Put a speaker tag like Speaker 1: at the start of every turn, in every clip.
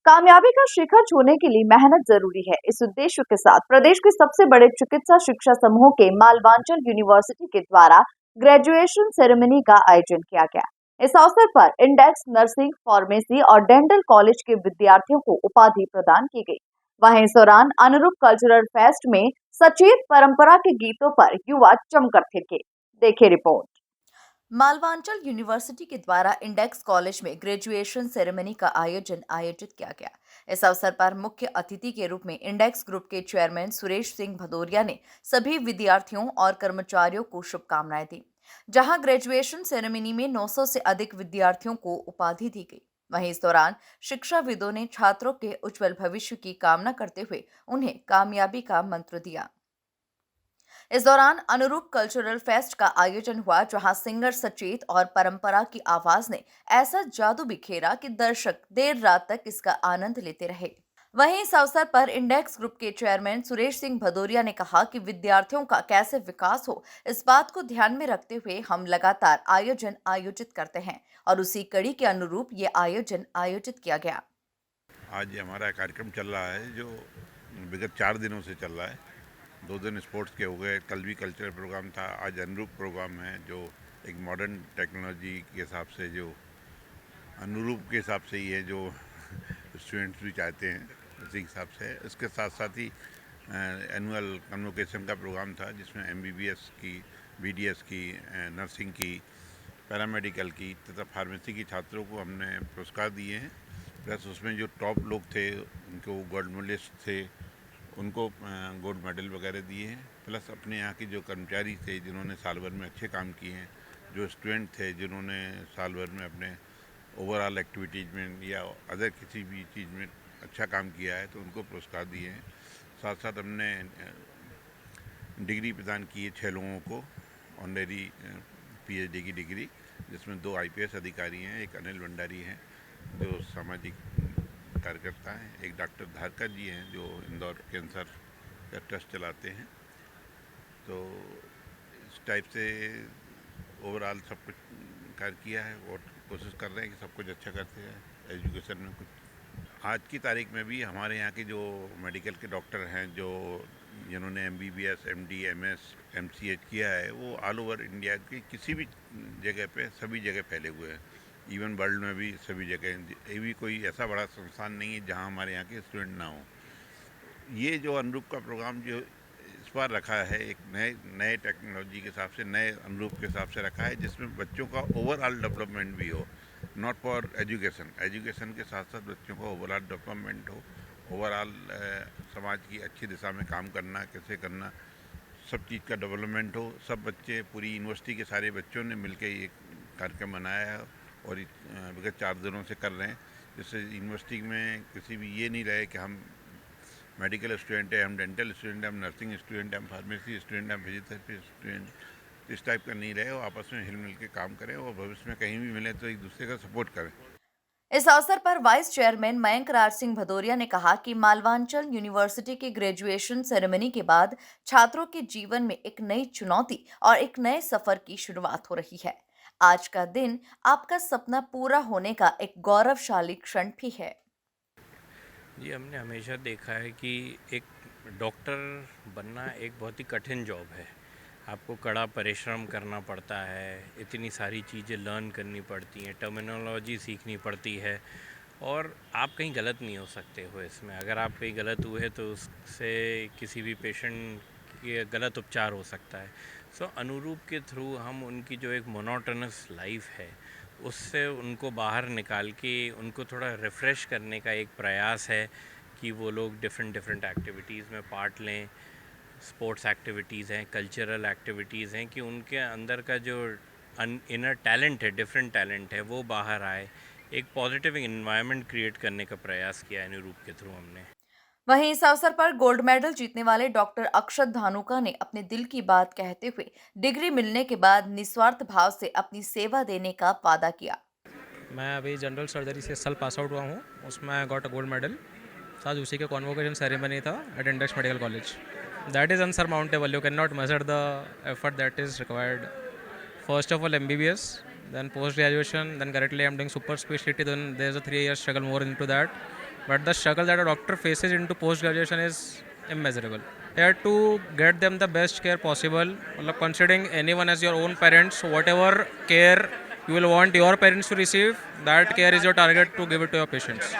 Speaker 1: कामयाबी का शिखर छूने के लिए मेहनत जरूरी है। इस उद्देश्य के साथ प्रदेश के सबसे बड़े चिकित्सा शिक्षा समूह के मालवांचल यूनिवर्सिटी के द्वारा ग्रेजुएशन सेरेमनी का आयोजन किया गया। इस अवसर पर इंडेक्स नर्सिंग, फार्मेसी और डेंटल कॉलेज के विद्यार्थियों को उपाधि प्रदान की गई। वहीं इस दौरान अनुरूप कल्चरल फेस्ट में सचेत परंपरा के गीतों पर युवा जमकर थिरके। देखिए रिपोर्ट। मालवांचल यूनिवर्सिटी के द्वारा इंडेक्स कॉलेज में ग्रेजुएशन सेरेमनी का आयोजन आयोजित किया गया। इस अवसर पर मुख्य अतिथि के रूप में इंडेक्स ग्रुप के चेयरमैन सुरेश सिंह भदौरिया ने सभी विद्यार्थियों और कर्मचारियों को शुभकामनाएं दी। जहां ग्रेजुएशन सेरेमनी में 900 से अधिक विद्यार्थियों को उपाधि दी गई। वहीं इस दौरान शिक्षाविदों ने छात्रों के उज्जवल भविष्य की कामना करते हुए उन्हें कामयाबी का मंत्र दिया। इस दौरान अनुरूप कल्चरल फेस्ट का आयोजन हुआ, जहां सिंगर सचेत और परंपरा की आवाज ने ऐसा जादू बिखेरा कि दर्शक देर रात तक इसका आनंद लेते रहे। वहीं इस अवसर पर इंडेक्स ग्रुप के चेयरमैन सुरेश सिंह भदौरिया ने कहा कि विद्यार्थियों का कैसे विकास हो, इस बात को ध्यान में रखते हुए हम लगातार आयोजन आयोजित करते हैं और उसी कड़ी के अनुरूप ये आयोजन आयोजित किया गया।
Speaker 2: आज हमारा कार्यक्रम चल रहा है जो विगत 4 दिनों से चल रहा है। 2 दिन स्पोर्ट्स के हो गए, कल भी कल्चरल प्रोग्राम था, आज अनुरूप प्रोग्राम है जो एक मॉडर्न टेक्नोलॉजी के हिसाब से, जो अनुरूप के हिसाब से ही है, जो स्टूडेंट्स भी चाहते हैं उसी हिसाब से है। इसके साथ साथ ही एनुअल कन्वोकेशन का प्रोग्राम था जिसमें एमबीबीएस की, बीडीएस की, नर्सिंग की, पैरामेडिकल की तथा फार्मेसी की छात्रों को हमने पुरस्कार दिए हैं। प्लस उसमें जो टॉप लोग थे उनको गोल्ड मेडलिस्ट थे, उनको गोल्ड मेडल वगैरह दिए हैं। प्लस अपने यहाँ के जो कर्मचारी थे जिन्होंने साल भर में अच्छे काम किए हैं, जो स्टूडेंट थे जिन्होंने साल भर में अपने ओवरऑल एक्टिविटीज़ में या अदर किसी भी चीज़ में अच्छा काम किया है, तो उनको पुरस्कार दिए हैं। साथ साथ हमने डिग्री प्रदान की है 6 लोगों को, ऑनरेरी पीएचडी की डिग्री, जिसमें 2 आईपीएस अधिकारी हैं, एक अनिल भंडारी हैं जो सामाजिक कार्यकर्ता हैं, एक डॉक्टर धारकर जी हैं जो इंदौर कैंसर का ट्रस्ट चलाते हैं। तो इस टाइप से ओवरऑल सब कुछ कार्य किया है और कोशिश कर रहे हैं कि सब कुछ अच्छा करते हैं एजुकेशन में। कुछ आज की तारीख में भी हमारे यहाँ के जो मेडिकल के डॉक्टर हैं, जो जिन्होंने एमबीबीएस, एमडी, एमएस, एमसीएच किया है, वो ऑल ओवर इंडिया की किसी भी जगह पे सभी जगह फैले हुए हैं। इवन वर्ल्ड में भी सभी जगह, ये भी कोई ऐसा बड़ा संस्थान नहीं है जहाँ हमारे यहाँ के स्टूडेंट ना हो। ये जो अनुरूप का प्रोग्राम जो इस बार रखा है, एक नए टेक्नोलॉजी के हिसाब से, नए अनुरूप के हिसाब से रखा है, जिसमें बच्चों का ओवरऑल डेवलपमेंट भी हो, नॉट फॉर एजुकेशन के साथ साथ बच्चों का ओवरऑल डेवलपमेंट हो, ओवरऑल समाज की अच्छी दिशा में काम करना, कैसे करना, सब चीज़ का डेवलपमेंट हो। सब बच्चे, पूरी यूनिवर्सिटी के सारे बच्चों ने मिलकर ये कार्यक्रम मनाया है और विगत 4 दिनों से कर रहे हैं, जिससे यूनिवर्सिटी में किसी भी ये नहीं रहे कि हम मेडिकल स्टूडेंट है, हम डेंटल स्टूडेंट है, हम नर्सिंग स्टूडेंट है, हम फार्मेसी स्टूडेंट है, हम फिजियोथेरेपी स्टूडेंट, इस टाइप का नहीं रहे और आपस में हिल मिल के काम करें और भविष्य में कहीं भी मिले तो एक दूसरे का सपोर्ट करें।
Speaker 1: इस अवसर पर वाइस चेयरमैन मयंक राज सिंह भदौरिया ने कहा कि मालवांचल यूनिवर्सिटी की ग्रेजुएशन सेरेमनी के बाद छात्रों के जीवन में एक नई चुनौती और एक नए सफर की शुरुआत हो रही है। आज का दिन आपका सपना पूरा होने का एक गौरवशाली क्षण भी है।
Speaker 3: जी, हमने हमेशा देखा है कि एक डॉक्टर बनना एक बहुत ही कठिन जॉब है। आपको कड़ा परिश्रम करना पड़ता है, इतनी सारी चीज़ें लर्न करनी पड़ती हैं, टर्मिनोलॉजी सीखनी पड़ती है और आप कहीं गलत नहीं हो सकते हो इसमें। अगर आप कहीं गलत हुए तो उससे किसी भी पेशेंट के गलत उपचार हो सकता है। सो अनुरूप के थ्रू हम उनकी जो एक मोनोटोनस लाइफ है उससे उनको बाहर निकाल के उनको थोड़ा रिफ़्रेश करने का एक प्रयास है कि वो लोग डिफरेंट डिफरेंट एक्टिविटीज़ में पार्ट लें। स्पोर्ट्स एक्टिविटीज़ हैं, कल्चरल एक्टिविटीज़ हैं, कि उनके अंदर का जो इनर टैलेंट है, डिफरेंट टैलेंट है, वो बाहर आए। एक पॉजिटिव इन्वायरमेंट क्रिएट करने का प्रयास किया है अनुरूप के थ्रू हमने।
Speaker 1: वहीं इस अवसर पर गोल्ड मेडल जीतने वाले डॉक्टर अक्षत धानुका ने अपने दिल की बात कहते हुए डिग्री मिलने के बाद निस्वार्थ भाव से अपनी सेवा देने का वादा किया।
Speaker 4: मैं अभी जनरल सर्जरी से साल पास आउट हुआ हूँ, उसमें I got a gold medal. आज उसी के कॉन्वोकेशन सेरेमनी था at Index medical College. That is unsurmountable, you can not measure the effort that is required. First of all MBBS, then post graduation, then currently I'm doing super specialty, then there's a 3 year struggle more into that, but the struggle that a doctor faces into post graduation is immeasurable. Here to get them the best care possible, मतलब considering anyone as your own parents, whatever care you will want your parents to receive, that care is your target to give it to your patients.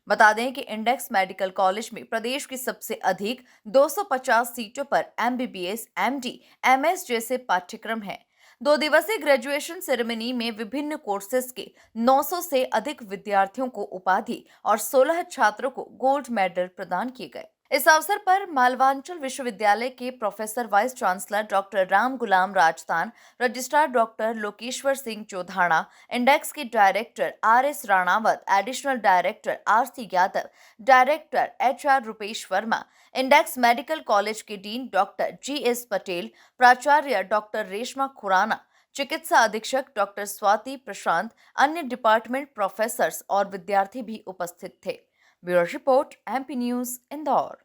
Speaker 1: बता दें कि index medical college में प्रदेश की सबसे अधिक 250 सीटों पर एमबीबीएस, एमडी, एमएस जैसे पाठ्यक्रम हैं। 2 दिवसीय ग्रेजुएशन सेरेमनी में विभिन्न कोर्सेज के 900 से अधिक विद्यार्थियों को उपाधि और 16 छात्रों को गोल्ड मेडल प्रदान किए गए। इस अवसर पर मालवांचल विश्वविद्यालय के professor vice chancellor doctor Ram Gulam Rajtan, registrar doctor Lokeshwar Singh Chaudhana, Index के director R S. Ranawat, additional director R C. Yadav, director H R. Rupesh Verma, Index medical college के डीन डॉक्टर जी.एस. पटेल, प्राचार्य डॉक्टर रेशमा खुराना, चिकित्सा अधीक्षक डॉक्टर स्वाति प्रशांत, अन्य डिपार्टमेंट प्रोफेसर्स और विद्यार्थी भी उपस्थित थे। Bureau report, MP news, Indore.